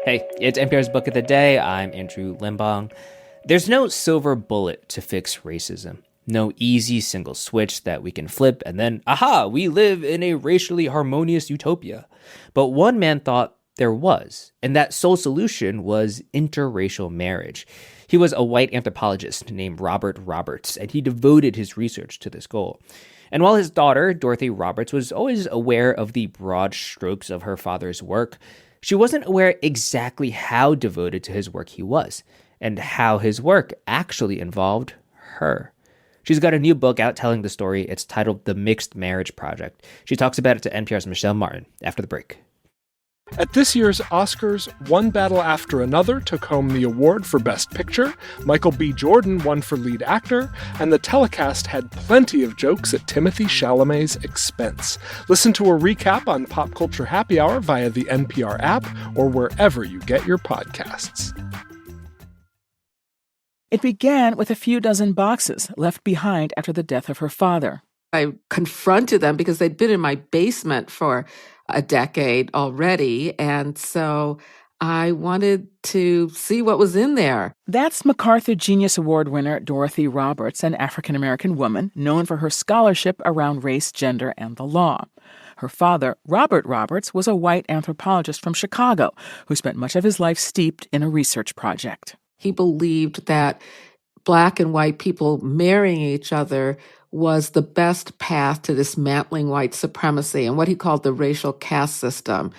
Hey, it's NPR's Book of the Day. I'm Andrew Limbong. There's no silver bullet to fix racism. No easy single switch that we can flip and then, aha, we live in a racially harmonious utopia. But one man thought there was, and that sole solution was interracial marriage. He was a white anthropologist named Robert Roberts, and he devoted his research to this goal. And while his daughter, Dorothy Roberts, was always aware of the broad strokes of her father's work, she wasn't aware exactly how devoted to his work he was, and how his work actually involved her. She's got a new book out telling the story. It's titled The Mixed Marriage Project. She talks about it to NPR's Michel Martin after the break. At this year's Oscars, One Battle After Another took home the award for Best Picture, Michael B. Jordan won for Lead Actor, and the telecast had plenty of jokes at Timothée Chalamet's expense. Listen to a recap on Pop Culture Happy Hour via the NPR app or wherever you get your podcasts. It began with a few dozen boxes left behind after the death of her father. I confronted them because they'd been in my basement for a decade already, and so I wanted to see what was in there. That's MacArthur Genius Award winner Dorothy Roberts, an African-American woman known for her scholarship around race, gender, and the law. Her father, Robert Roberts, was a white anthropologist from Chicago who spent much of his life steeped in a research project. He believed that Black and white people marrying each other was the best path to dismantling white supremacy and what he called the racial caste system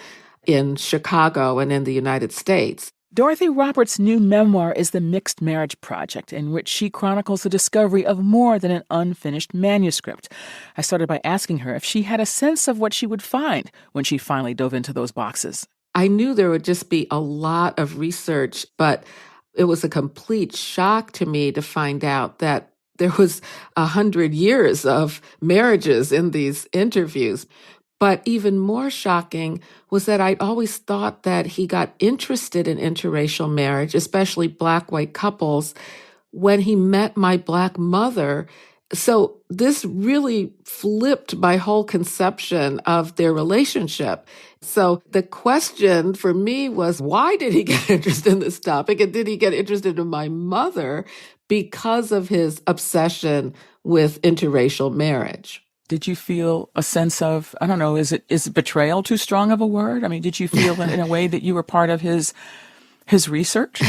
in Chicago and in the United States. Dorothy Roberts' new memoir is The Mixed Marriage Project, in which she chronicles the discovery of more than an unfinished manuscript. I started by asking her if she had a sense of what she would find when she finally dove into those boxes. I knew there would just be a lot of research, but it was a complete shock to me to find out that there was 100 years of marriages in these interviews. But even more shocking was that I'd always thought that he got interested in interracial marriage, especially Black-white couples, when he met my Black mother. So this really flipped my whole conception of their relationship. So the question for me was, why did he get interested in this topic? And did he get interested in my mother because of his obsession with interracial marriage? Did you feel a sense of, I don't know, is betrayal too strong of a word? I mean, did you feel in a way that you were part of his research?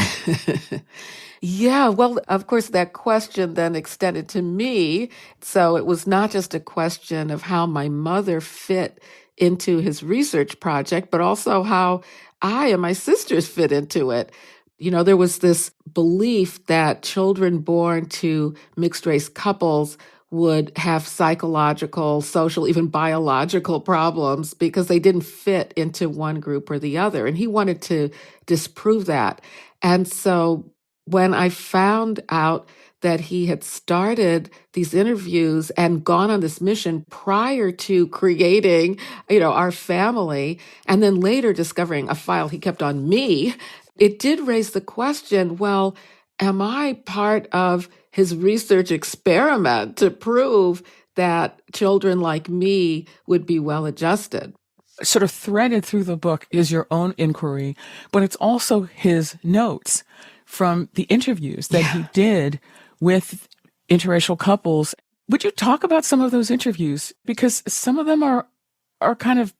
Yeah, well, of course, that question then extended to me. So it was not just a question of how my mother fit into his research project, but also how I and my sisters fit into it. You know, there was this belief that children born to mixed-race couples would have psychological, social, even biological problems because they didn't fit into one group or the other. And he wanted to disprove that. And so when I found out that he had started these interviews and gone on this mission prior to creating, our family, and then later discovering a file he kept on me, it did raise the question, well, am I part of his research experiment to prove that children like me would be well-adjusted? Sort of threaded through the book is your own inquiry, but it's also his notes from the interviews that he did with interracial couples. Would you talk about some of those interviews? Because some of them are kind of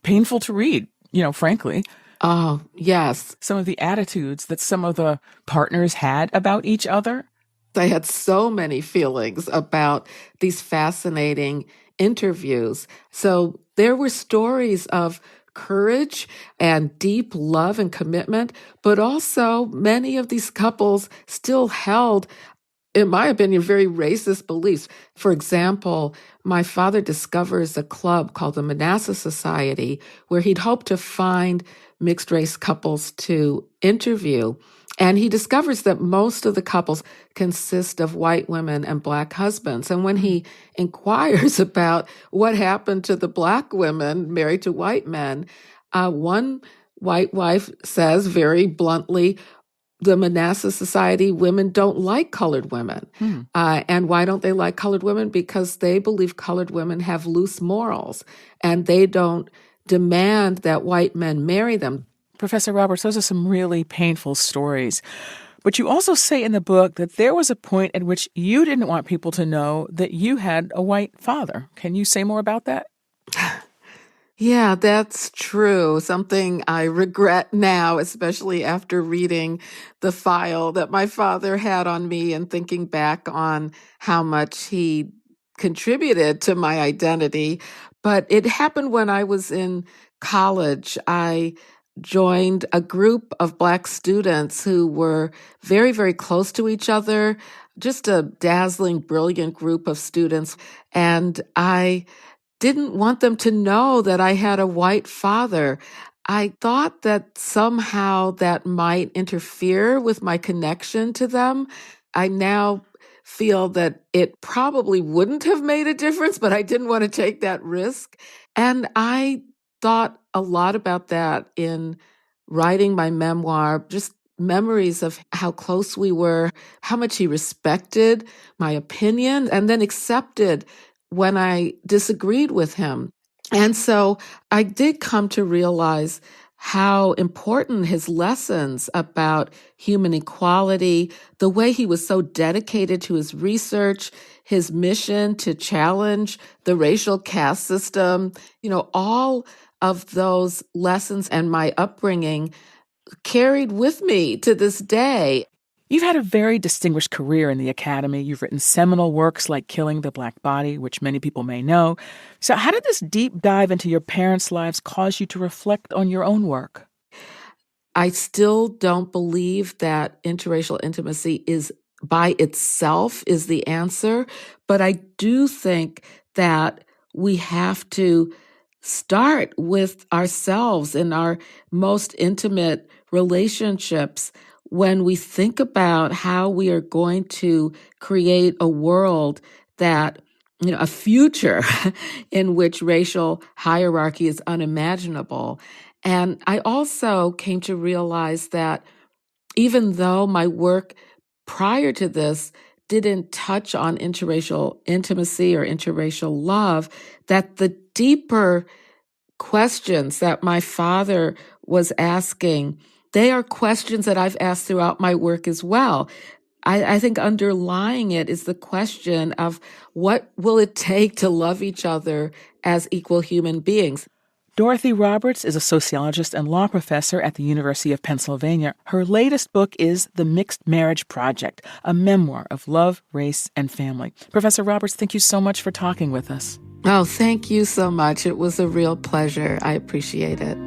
painful to read, frankly. Oh, yes. Some of the attitudes that some of the partners had about each other. I had so many feelings about these fascinating interviews. So there were stories of courage and deep love and commitment, but also many of these couples still held, in my opinion, very racist beliefs. For example, my father discovers a club called the Manassas Society where he'd hoped to find mixed-race couples to interview. And he discovers that most of the couples consist of white women and Black husbands. And when he inquires about what happened to the Black women married to white men, one white wife says very bluntly, the Manassas Society women don't like colored women. And why don't they like colored women? Because they believe colored women have loose morals and they don't demand that white men marry them. Professor Roberts, those are some really painful stories. But you also say in the book that there was a point at which you didn't want people to know that you had a white father. Can you say more about that? Yeah, that's true. Something I regret now, especially after reading the file that my father had on me and thinking back on how much he contributed to my identity. But it happened when I was in college. I joined a group of Black students who were very, very close to each other, just a dazzling, brilliant group of students. And I didn't want them to know that I had a white father. I thought that somehow that might interfere with my connection to them. I now feel that it probably wouldn't have made a difference, but I didn't want to take that risk. And I thought a lot about that in writing my memoir, just memories of how close we were, how much he respected my opinion, and then accepted when I disagreed with him. And so I did come to realize how important his lessons about human equality, the way he was so dedicated to his research, his mission to challenge the racial caste system, all of those lessons and my upbringing carried with me to this day. You've had a very distinguished career in the academy. You've written seminal works like Killing the Black Body, which many people may know. So how did this deep dive into your parents' lives cause you to reflect on your own work? I still don't believe that interracial intimacy is by itself is the answer, but I do think that we have to start with ourselves in our most intimate relationships when we think about how we are going to create a world that, a future in which racial hierarchy is unimaginable. And I also came to realize that even though my work prior to this didn't touch on interracial intimacy or interracial love, that the deeper questions that my father was asking, they are questions that I've asked throughout my work as well. I think underlying it is the question of what will it take to love each other as equal human beings? Dorothy Roberts is a sociologist and law professor at the University of Pennsylvania. Her latest book is The Mixed Marriage Project, a memoir of love, race, and family. Professor Roberts, thank you so much for talking with us. Oh, thank you so much. It was a real pleasure. I appreciate it.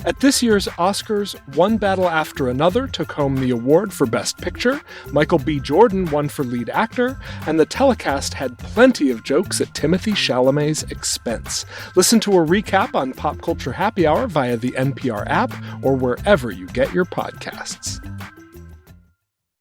At this year's Oscars, One Battle After Another took home the award for Best Picture, Michael B. Jordan won for Lead Actor, and the telecast had plenty of jokes at Timothée Chalamet's expense. Listen to a recap on Pop Culture Happy Hour via the NPR app or wherever you get your podcasts.